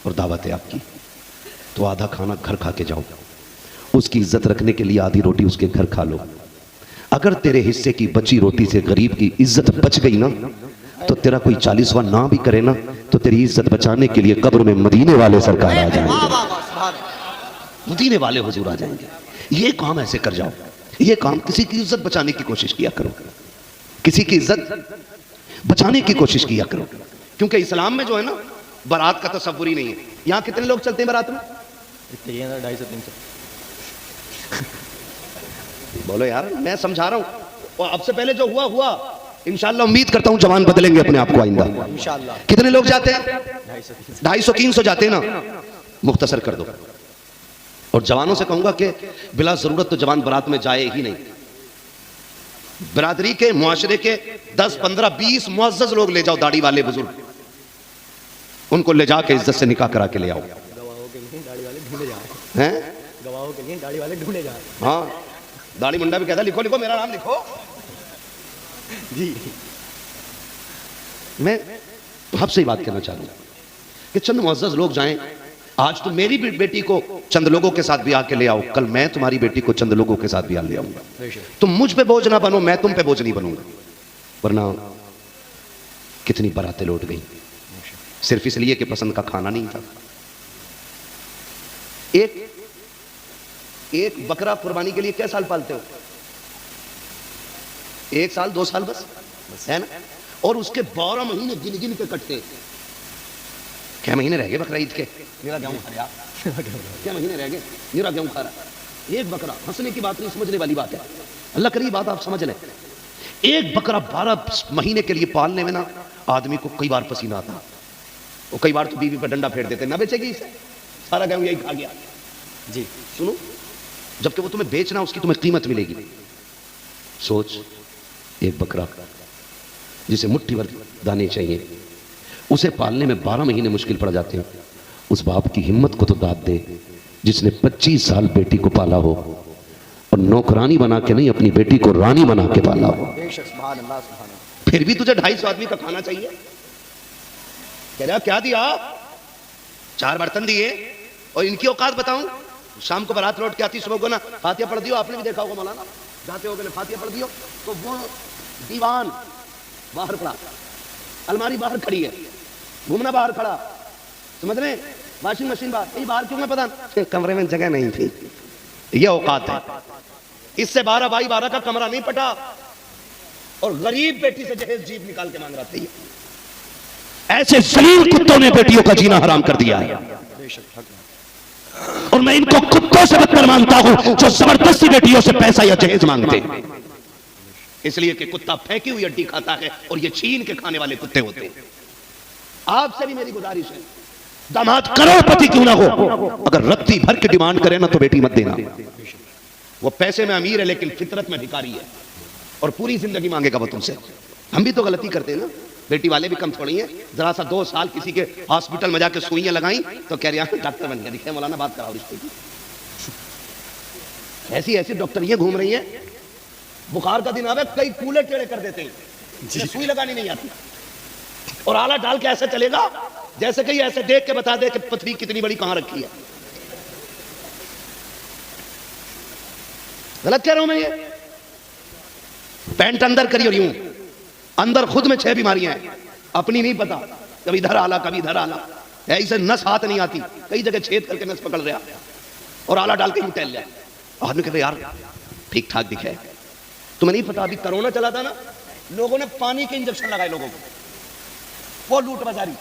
اور دعوت ہے آپ کی، تو آدھا کھانا گھر کھا کے جاؤ، اس کی عزت رکھنے کے لیے آدھی روٹی اس کے گھر کھا لو۔ اگر تیرے حصے کی بچی روٹی سے غریب کی عزت بچ گئی نا تو تیرا کوئی 40واں نہ بھی کرے نا تو تیری عزت بچانے کے لیے قبر میں مدینے والے سرکار آ جائیں گے، مدینے والے حضور آ جائیں گے۔ یہ کام ایسے کر جاؤ، یہ کام کسی کی عزت بچانے کی کوشش کیا کرو، کسی کی عزت بچانے کی کوشش کیا کرو، کیونکہ اسلام میں جو ہے نا بارات کا تصور ہی نہیں ہے۔ یہاں کتنے لوگ چلتے ہیں بارات میں؟ 250-300 بولو یار، میں سمجھا رہا ہوں، اور اب سے پہلے جو ہوا انشاءاللہ امید کرتا ہوں جوان بدلیں گے اپنے آپ کو آئندہ۔ انشاءاللہ کتنے لوگ جاتے ہیں؟ 250-300 جاتے ہیں نا، مختصر کر دو۔ اور جوانوں سے کہوں گا کہ بلا ضرورت تو جوان برات میں جائے ہی نہیں۔ برادری کے، معاشرے کے 10 15 20 معزز لوگ لے جاؤ، داڑھی والے بزرگ، ان کو لے جا کے عزت سے نکاح کرا کے لے آؤ۔ گواہوں کے لیے داڑھی والے ڈھونڈے جا رہے ہیں؟ ہیں، گواہوں کے لیے داڑھی والے ڈھونڈے جا رہے ہیں۔ ہاں، داڑھی منڈا بھی کہتا ہے لکھو لکھو میرا نام لکھو۔ جی میں آپ سے ہی بات کرنا چاہوں گا کہ چند معزز لوگ جائیں۔ آج تو میری بیٹی کو چند لوگوں کے ساتھ بھی آ کے لے آؤ، کل میں تمہاری بیٹی کو چند لوگوں کے ساتھ بھی آ لے آؤں گا۔ تم مجھ پہ بوجھ نہ بنو، میں تم پہ بوجھ نہیں بنوں گا، ورنہ کتنی براتیں لوٹ گئیں صرف اس لیے کہ پسند کا کھانا نہیں تھا۔ ایک بکرا قربانی کے لیے کیا سال پالتے ہو؟ 1 سال 2 سال بس ہے نا، اور اس کے 12 مہینے گن گن کے کٹتے۔ کیا مہینے رہ گئے بکرا عید کے؟ میرا گیہوں کھا رہا، کیا مہینے رہ گئے؟ میرا گیہوں کھا رہا۔ ایک بکرا، ہنسنے کی بات نہیں، سمجھنے والی بات ہے، اللہ کرے یہ بات آپ سمجھ لیں۔ ایک بکرا 12 مہینے کے لیے پالنے میں نا آدمی کو کئی بار پسینہ آتا، وہ کئی بار تو بیوی پہ ڈنڈا پھیر دیتے، نہ بیچے گی اسے، سارا گیہوں یہی کھا گیا۔ جی سنو، جبکہ وہ تمہیں بیچنا اس کی تمہیں قیمت ملے گی۔ سوچ، ایک بکرا جسے مٹھی بھر دانے چاہیے، اسے پالنے میں 12 مہینے مشکل پڑ جاتے ہیں۔ اس باپ کی ہمت کو تو داد دے جس نے 25 سال بیٹی کو پالا ہو، اور نوکرانی بنا کے نہیں، اپنی بیٹی کو رانی بنا کے پالا ہو۔ بے شک، سبحان اللہ سبحان اللہ۔ پھر بھی تجھے 250 آدمی کا کھانا چاہیے، کہہ رہا کیا دیا؟ 4 برتن دیے، اور ان کی اوقات بتاؤں، شام کو بارات لوٹ کے آتی، صبح کو نا فاتحہ پڑھ دیو، آپ نے بھی دیکھا ہوگا مولانا، جاتے ہو کہ فاتحہ پڑھ دیو تو وہ دیوان باہر پڑا، الماری باہر کھڑی ہے، گھومنا باہر کھڑا، سمجھ رہے ہیں، واشنگ مشین باہر، یہ باہر کیوں ہے پتہ نہیں، کمرے میں جگہ نہیں تھی۔ یہ اوقات ہے، اس سے 12 بائی 12 کا کمرہ نہیں پٹا، اور غریب بیٹی سے جہیز جیب نکال کے مانگ رہا تھی۔ ایسے ذلیل کتوں نے بیٹیوں کا جینا حرام کر دیا ہے، اور میں ان کو کتوں سے بدتر مانتا ہوں جو زبردستی بیٹیوں سے پیسہ یا جہیز مانگتے ہیں، اس لیے کہ کتا پھینکی ہوئی ہڈی کھاتا ہے اور یہ چھین کے کھانے والے کتے ہوتے ہیں۔ آپ سے بھی میری گزارش ہے، داماد کروڑ پتی کیوں نہ ہو، اگر رتی بھر کے ڈیمانڈ کرے نا تو بیٹی مت دینا۔ وہ پیسے میں امیر ہے لیکن فطرت میں بھکاری ہے، اور پوری زندگی مانگے گا وہ تم سے۔ ہم بھی تو غلطی کرتے ہیں نا، بیٹی والے بھی کم تھوڑی ہیں، ذرا سا 2 سال کسی کے ہاسپٹل میں جا کے سوئیاں لگائیں تو کہہ رہے ہیں ڈاکٹر بن گیا، دکھے مولانا بات کراؤ رشتے کی۔ ایسی ایسی ڈاکٹریاں گھوم رہی ہیں، بخار کا دن آوے کئی کولے ٹیڑے کر دیتے ہیں، سوئی لگانی نہیں آتی، اور آلہ ڈال کے ایسے چلے گا جیسے کہ ایسے دیکھ کے بتا دے کہ پتھری کتنی بڑی کہاں رکھی ہے۔ غلط کہہ رہا ہوں میں؟ یہ پینٹ اندر کری اور یوں اندر خود میں 6 بیماریاں ہیں، اپنی نہیں پتا، کبھی ادھر آلہ کبھی ادھر آلہ، ایسے نس ہاتھ نہیں آتی، کئی جگہ چھید کر کے نس پکڑ رہا اور آلہ ڈال کے یوں ٹہل جائے۔ آدمی کہتے یار ٹھیک ٹھاک دکھے، تمہیں نہیں پتا ابھی کرونا چلا تھا نا، لوگوں نے پانی کے انجیکشن لگائے لوگوں کو، وہ لوٹ بازاری۔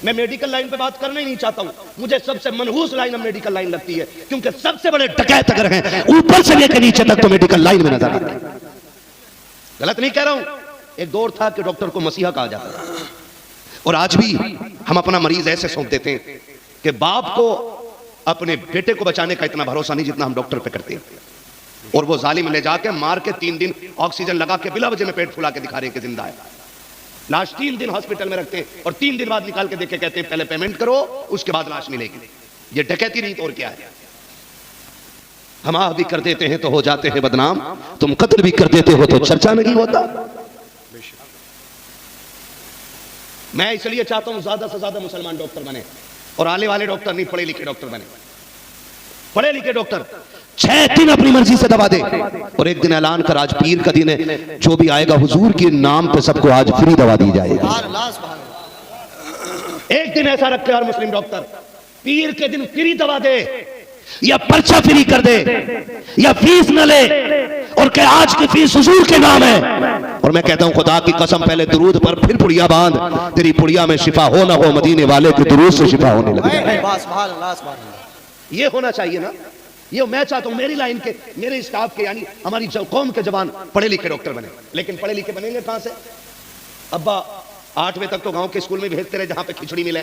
میں میڈیکل لائن پہ بات کرنا ہی نہیں چاہتا ہوں، مجھے سب سے منحوس لائن اب میڈیکل لائن لگتی ہے، کیونکہ سب سے بڑے ڈکیت اگر ہیں اوپر سے لے کے نیچے تک تو میڈیکل لائن میں نظر آتے ہیں۔ غلط نہیں کہہ رہا ہوں، ایک دور تھا کہ ڈاکٹر کو مسیحا کہا جاتا تھا، اور آج بھی ہم اپنا مریض ایسے سونپ دیتے ہیں کہ باپ کو اپنے بیٹے کو بچانے کا اتنا بھروسہ نہیں جتنا ہم ڈاکٹر پہ کرتے ہیں، اور وہ ظالم لے جا کے مار کے 3 دن آکسیجن لگا کے بلا وجہ میں پیٹ پھلا کے دکھا رہے ہیں کہ زندہ ہے، لاش 3 دن ہاسپٹل میں رکھتے ہیں اور 3 دن بعد نکال کے دیکھ کے کہتے ہیں پہلے پیمنٹ کرو اس کے بعد لاش ملے گی۔ یہ ڈکیتی نہیں تو اور کیا ہے؟ ہم آہ بھی کر دیتے ہیں تو ہو جاتے ہیں بدنام، تم قتل بھی کر دیتے ہو تو چرچا نہیں ہوتا۔ میں اس لیے چاہتا ہوں زیادہ سے زیادہ مسلمان ڈاکٹر بنے، اور آنے والے ڈاکٹر نہیں، پڑھے لکھے ڈاکٹر بنے، پڑھے لکھے ڈاکٹر 6 دن اپنی مرضی سے دوا دے، اور ایک دن اعلان کر آج پیر کا دن ہے، جو بھی آئے گا حضور کے نام پہ سب کو آج فری دوا دی جائے گی۔ سبحان اللہ سبحان اللہ۔ ایک دن ایسا رکھے ہر مسلم ڈاکٹر، پیر کے دن فری دوا دے، یا پرچہ فری کر دے، یا فیس نہ لے، اور کہ آج کی فیس حضور کے نام ہے۔ اور میں کہتا ہوں خدا کی قسم، پہلے درود پر پھر پڑیا باندھ، تیری پڑیا میں شفا ہو نہ ہو، مدینے والے کے درود سے شفا ہونے لگے۔ سبحان اللہ سبحان اللہ۔ یہ ہونا چاہیے نا، یہ میں چاہتا ہوں میری لائن کے، میرے اسٹاف کے، یعنی ہماری قوم کے جوان پڑھے لکھے ڈاکٹر بنے، لیکن پڑھے لکھے بنیں گے کہاں سے؟ ابا 8ویں تک تو گاؤں کے اسکول میں بھیجتے رہے جہاں پہ کھچڑی ملے،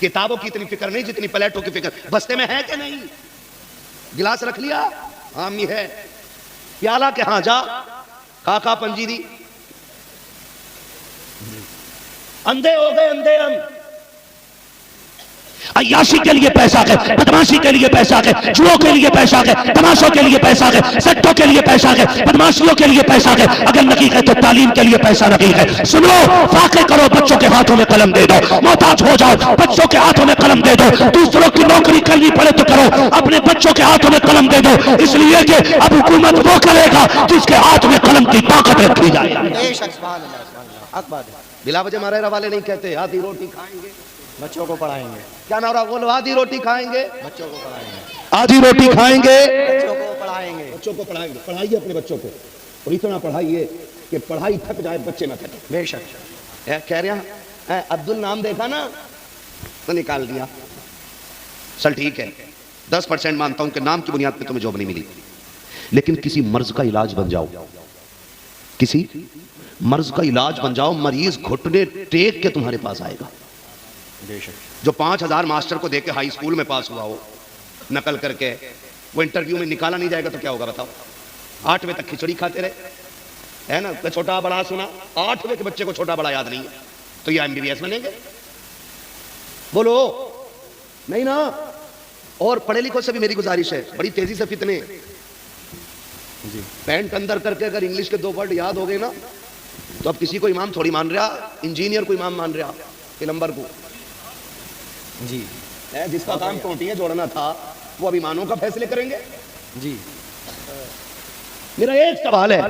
کتابوں کی اتنی فکر نہیں جتنی پلیٹوں کی فکر۔ بستے میں ہے کہ نہیں؟ گلاس رکھ لیا؟ ہاں امی ہے۔ پیالہ کے ہاں جا، کاکا پنجی دی۔ اندھے ہو گئے، اندھے ہم، عیاشی کے لیے پیسہ ہے، بدماشی کے لیے پیسہ ہے، جوؤں کے لیے پیسہ ہے، تماشوں کے لیے پیسہ ہے، سٹوں کے لیے پیسہ ہے، بدماشیوں کے لیے پیسہ ہے۔ اگر نہیں ہے تو تعلیم کے لیے پیسہ نہیں ہے۔ سنو، فاقے کرو، بچوں کے ہاتھوں میں قلم دے دو، محتاج ہو جاؤ، بچوں کے ہاتھوں میں قلم دے دو، دوسروں کی نوکری کرنی پڑے تو کرو، اپنے بچوں کے ہاتھوں میں قلم دے دو، اس لیے کہ اب حکومت وہ کرے گا جس کے ہاتھ میں قلم کی طاقت رکھی جائے۔ بے شک سبحان اللہ سبحان اللہ، حق بات ہے۔ بلا وجہ ہمارے والے نہیں کہتے آدھی روٹی کھائیں گے، بچوں کو پڑھائیں گے، کیا نعرہ بولو، آدھی روٹی کھائیں گے، بچوں کو پڑھائیں گے، آدھی روٹی کھائیں گے، بچوں کو پڑھائیں گے۔ بچوں کو پڑھائیں گے۔ پڑھائیے اپنے بچوں کو، اور اتنا پڑھائیے کہ پڑھائی تھک جائے، بچے نہ تھکے۔ بے شک۔ کہہ رہے ہیں عبد النام دیکھا نا تو نکال دیا، چل ٹھیک ہے 10% مانتا ہوں کہ نام کی بنیاد پہ تمہیں جاب نہیں ملی، لیکن کسی مرض کا علاج بن جاؤ، کسی مرض کا علاج بن جاؤ، مریض گھٹنے ٹیک کے تمہارے پاس آئے گا۔ بے شک۔ جو 5000 ماسٹر کو دے کے ہائی اسکول میں پاس ہوا ہو نقل کر کے، وہ انٹرویو میں نکالا نہیں جائے گا تو کیا ہوگا بتاؤ؟ 8ویں تک کھچڑی کھاتے رہے، ہے نا، چھوٹا بڑا سنا، 8ویں کے بچے کو چھوٹا بڑا یاد نہیں ہے تو یہ MBBS بنیں گے؟ بولو نہیں نا۔ اور پڑھے لکھوں سے بھی میری گزارش ہے، بڑی تیزی سے فتنے، جی پینٹ اندر کر کے اگر انگلش کے 2 ورڈ یاد ہو گئے نا تو اب کسی کو امام تھوڑی مان رہا، انجینئر کو امام مان رہا، پلمبر کو، جی جس کا کام ٹوٹیاں جوڑنا تھا وہ اب ایمانوں کا فیصلے کریں گے۔ جی۔ میرا ایک سوال ہے،